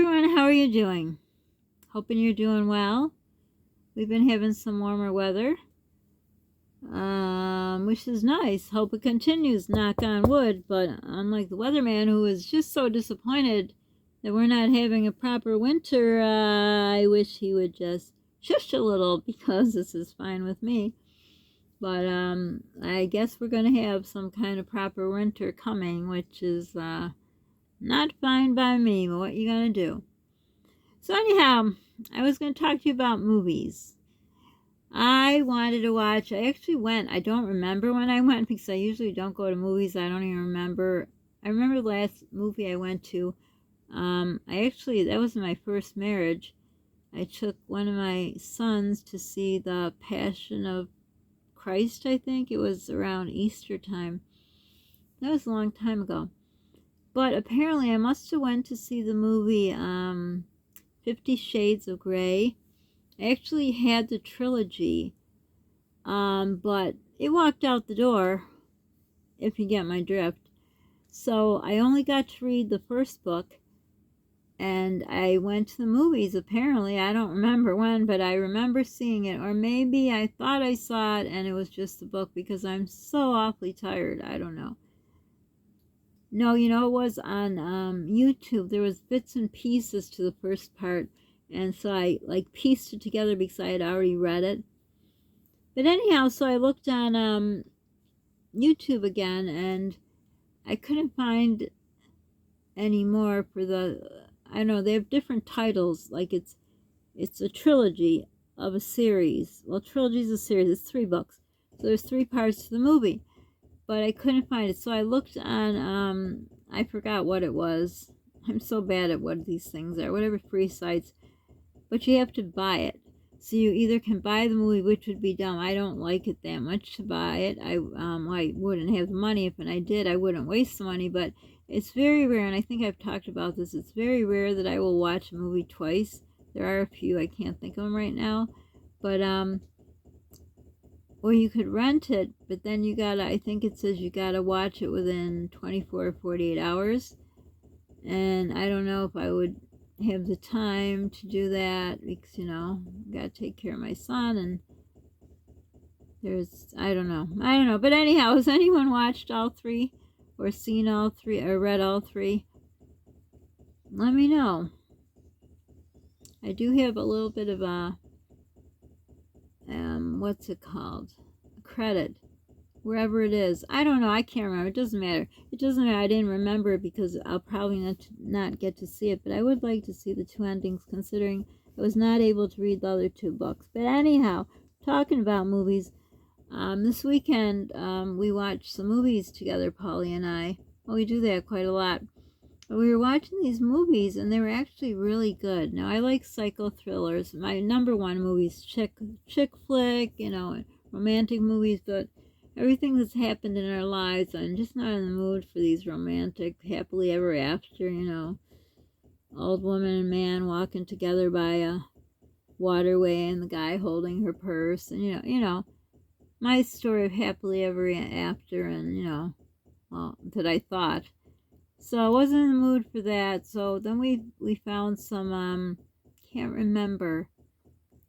everyone, how are you doing? Hoping you're doing well. We've been having some warmer weather, which is nice. Hope it continues, knock on wood. But unlike the weatherman, who is just so disappointed that we're not having a proper winter, I wish he would just shush a little, because this is fine with me. But I guess we're going to have some kind of proper winter coming, which is not fine by me. But what you going to do? So anyhow, I was going to talk to you about movies. I wanted to watch, I actually went, I don't remember when I went, because I usually don't go to movies. I don't even remember. I remember the last movie I went to. That was my first marriage. I took one of my sons to see the Passion of Christ, I think. It was around Easter time. That was a long time ago. But apparently I must have went to see the movie, 50 Shades of Grey. I actually had the trilogy, but it walked out the door, if you get my drift. So I only got to read the first book, and I went to the movies, apparently. I don't remember when, but I remember seeing it. Or maybe I thought I saw it and it was just the book, because I'm so awfully tired. I don't know. No, it was on YouTube. There was bits and pieces to the first part, and so I pieced it together because I had already read it. But anyhow, so I looked on YouTube again, and I couldn't find any more for I don't know, they have different titles. Like it's a trilogy of a series. Well, trilogy is a series. It's 3 books. So there's 3 parts to the movie. But I couldn't find it. So I looked on, I forgot what it was. I'm so bad at what these things are. Whatever free sites. But you have to buy it. So you either can buy the movie, which would be dumb. I don't like it that much to buy it. I wouldn't have the money. If I did, I wouldn't waste the money. But it's very rare, and I think I've talked about this. It's very rare that I will watch a movie twice. There are a few. I can't think of them right now. But, or you could rent it, but then you gotta, I think it says you gotta watch it within 24 or 48 hours. And I don't know if I would have the time to do that, because, gotta take care of my son, and I don't know. But anyhow, has anyone watched all 3, or seen all 3, or read all 3? Let me know. I do have a little bit of a, what's it called? Credit, wherever it is. I don't know. I can't remember. It doesn't matter. I didn't remember it, because I'll probably not get to see it. But I would like to see the 2 endings, considering I was not able to read the other 2 books. But anyhow, talking about movies, this weekend we watched some movies together, Polly and I. Well, we do that quite a lot. But we were watching these movies, and they were actually really good. Now, I like psycho thrillers. My number 1 movie is chick flick, romantic movies, but everything that's happened in our lives, I'm just not in the mood for these romantic, happily ever after, old woman and man walking together by a waterway, and the guy holding her purse, and my story of happily ever after, and that I thought. So I wasn't in the mood for that. So then we found some, can't remember.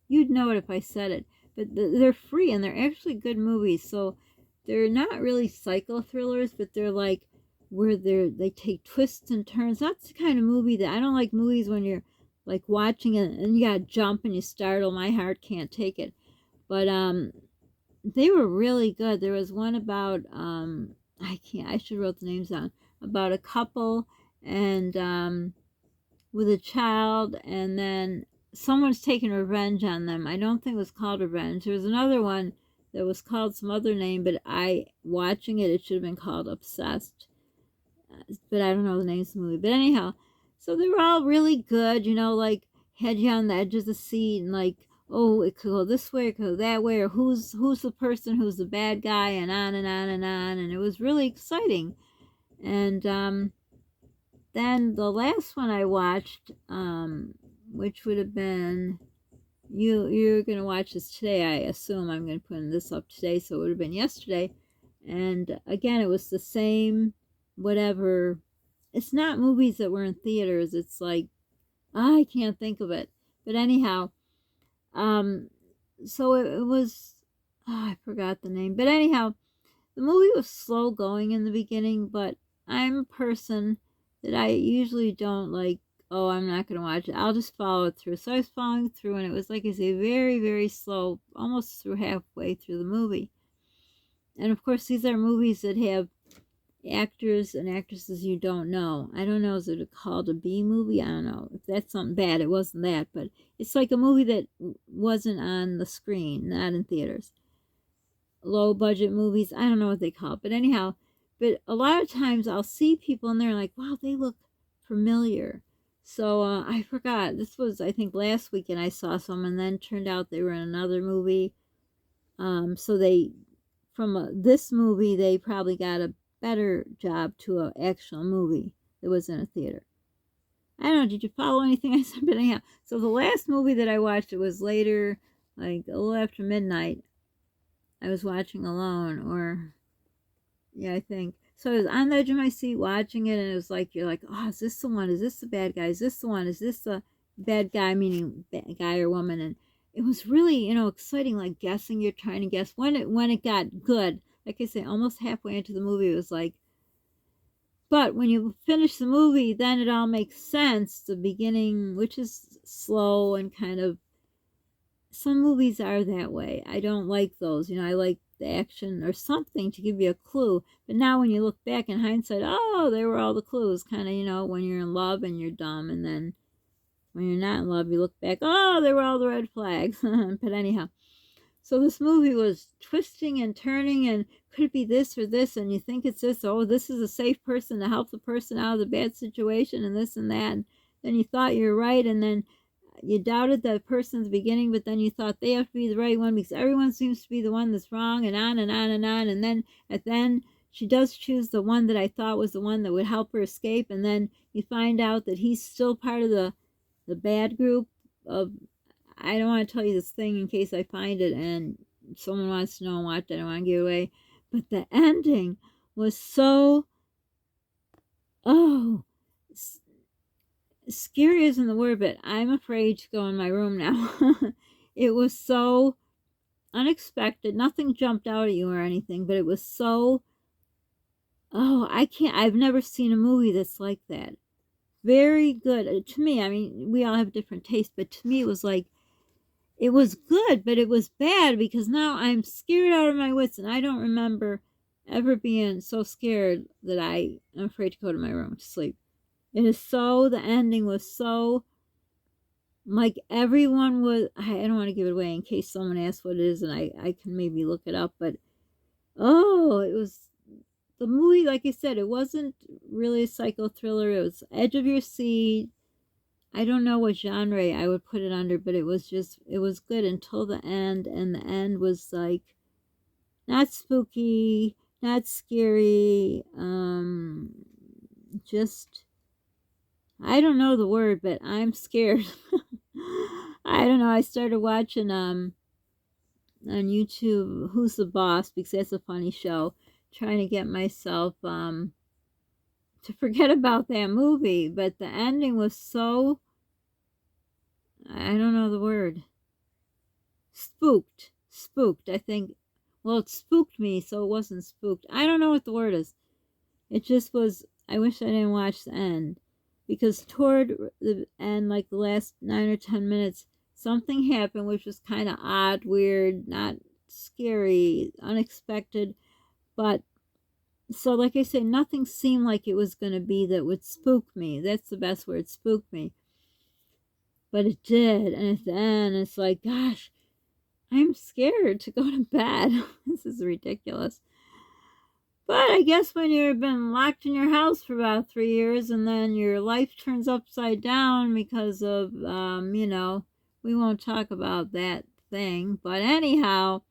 You'd know it if I said it. But they're free, and they're actually good movies. So they're not really psycho thrillers, but they're like where they take twists and turns. That's the kind of movie that I don't like. Movies when you're like watching it and you gotta jump and you startle. My heart can't take it. But they were really good. There was one about I should wrote the names down, about a couple and with a child, and then someone's taking revenge on them. I don't think it was called Revenge. There was another one that was called some other name, but watching it should have been called Obsessed. But I don't know the names of the movie. But anyhow, so they were all really good, like had you on the edge of the seat, and like, oh, it could go this way, it could go that way, or who's the person who's the bad guy, and on and on and on. And it was really exciting. And then the last one I watched, which would have been, you're going to watch this today, I assume. I'm going to put this up today, so it would have been yesterday. And again, it was the same, whatever. It's not movies that were in theaters. It's like I can't think of it. But anyhow, um, so it was, I forgot the name. But anyhow, the movie was slow going in the beginning, but I'm a person that I usually don't like, oh, I'm not going to watch it. I'll just follow it through. So I was following through, and it was, like I say, very, very slow, almost through halfway through the movie. And of course, these are movies that have actors and actresses you don't know. I don't know, is it called a B movie? I don't know. If that's something bad, it wasn't that, but it's like a movie that wasn't on the screen, not in theaters. Low budget movies, I don't know what they call it, but anyhow, but a lot of times I'll see people and they're like, wow, they look familiar. So I forgot, this was, I think, last weekend I saw some, and then turned out they were in another movie. So they, from this movie, they probably got a better job to an actual movie that was in a theater. I don't know, did you follow anything I said? But anyhow, so the last movie that I watched, it was later, like a little after midnight. I was watching alone, or, yeah, I think. So I was on the edge of my seat watching it, and it was like, you're like, oh, is this the one? Is this the bad guy? Is this the one? Is this the bad guy, meaning bad guy or woman? And it was really, exciting, like guessing. You're trying to guess when it got good. Like I say, almost halfway into the movie, it was like, but when you finish the movie, then it all makes sense. The beginning, which is slow and kind of, some movies are that way. I don't like those. I like the action or something to give you a clue. But now when you look back in hindsight, oh, there were all the clues. Kind of, when you're in love and you're dumb, and then when you're not in love, you look back, oh, there were all the red flags. But anyhow, so this movie was twisting and turning, and could it be this or this? And you think it's this. Oh, this is a safe person to help the person out of the bad situation, and this and that. And then you thought you were right, and then you doubted that person at the beginning, but then you thought they have to be the right one because everyone seems to be the one that's wrong, and on and on and on. And then at the end, she does choose the one that I thought was the one that would help her escape. And then you find out that he's still part of the bad group of, I don't want to tell you this thing in case I find it and someone wants to know and watch it. I don't want to give it away. But the ending was so, oh, scary isn't the word, but I'm afraid to go in my room now. It was so unexpected. Nothing jumped out at you or anything, but it was so, oh, I've never seen a movie that's like that. Very good. To me, I mean, we all have different tastes, but to me it was like, it was good, but it was bad because now I'm scared out of my wits, and I don't remember ever being so scared that I am afraid to go to my room to sleep. It is so, the ending was so, like everyone was, I don't want to give it away in case someone asks what it is, and I can maybe look it up, but oh, it was, the movie, like I said, it wasn't really a psycho thriller. It was edge of your seat. I don't know what genre I would put it under, but it was good until the end, and the end was like, not spooky, not scary, just, I don't know the word, but I'm scared. I don't know. I started watching on YouTube Who's the Boss, because that's a funny show, trying to get myself to forget about that movie, but the ending was so, I don't know the word. Spooked, I think. Well, it spooked me, so it wasn't spooked. I don't know what the word is. It just was, I wish I didn't watch the end. Because toward the end, like the last 9 or 10 minutes, something happened which was kind of odd, weird, not scary, unexpected. But, so like I say, nothing seemed like it was going to be that would spook me. That's the best word, spook me. But it did. And at the end, it's like, gosh, I'm scared to go to bed. This is ridiculous. But I guess when you've been locked in your house for about 3 years, and then your life turns upside down because of, we won't talk about that thing. But anyhow,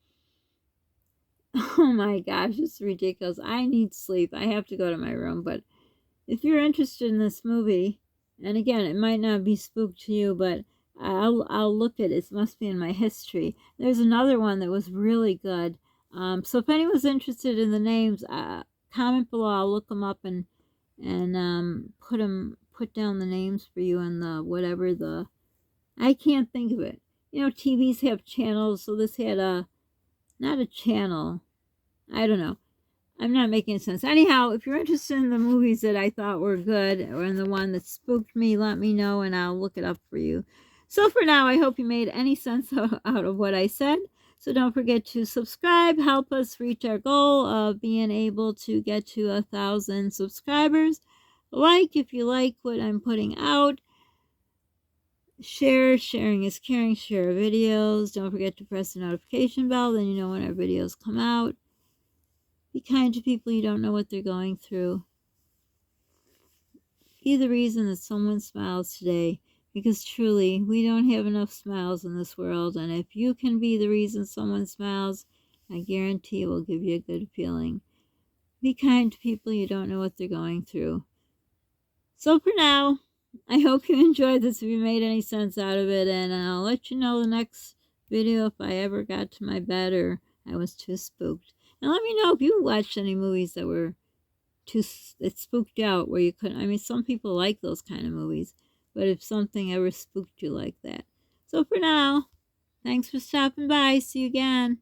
oh my gosh, it's ridiculous. I need sleep. I have to go to my room. But if you're interested in this movie, and again, it might not be spooked to you, but I'll look at it. It must be in my history. There's another one that was really good. So if anyone's interested in the names, comment below. I'll look them up and put put down the names for you on the whatever the, I can't think of it. You know, TVs have channels, so this had a, not a channel. I don't know. I'm not making sense. Anyhow, if you're interested in the movies that I thought were good or in the one that spooked me, let me know and I'll look it up for you. So for now, I hope you made any sense out of what I said. So don't forget to subscribe. Help us reach our goal of being able to get to 1,000 subscribers. Like if you like what I'm putting out. Share. Sharing is caring. Share videos. Don't forget to press the notification bell. Then you know when our videos come out. Be kind to people you don't know what they're going through. Be the reason that someone smiles today, because truly, we don't have enough smiles in this world, and if you can be the reason someone smiles, I guarantee it will give you a good feeling. Be kind to people you don't know what they're going through. So for now, I hope you enjoyed this, if you made any sense out of it, and I'll let you know the next video if I ever got to my bed or I was too spooked. And let me know if you watched any movies that were that spooked you out, where you couldn't. I mean, some people like those kind of movies, but if something ever spooked you like that. So for now, thanks for stopping by. See you again.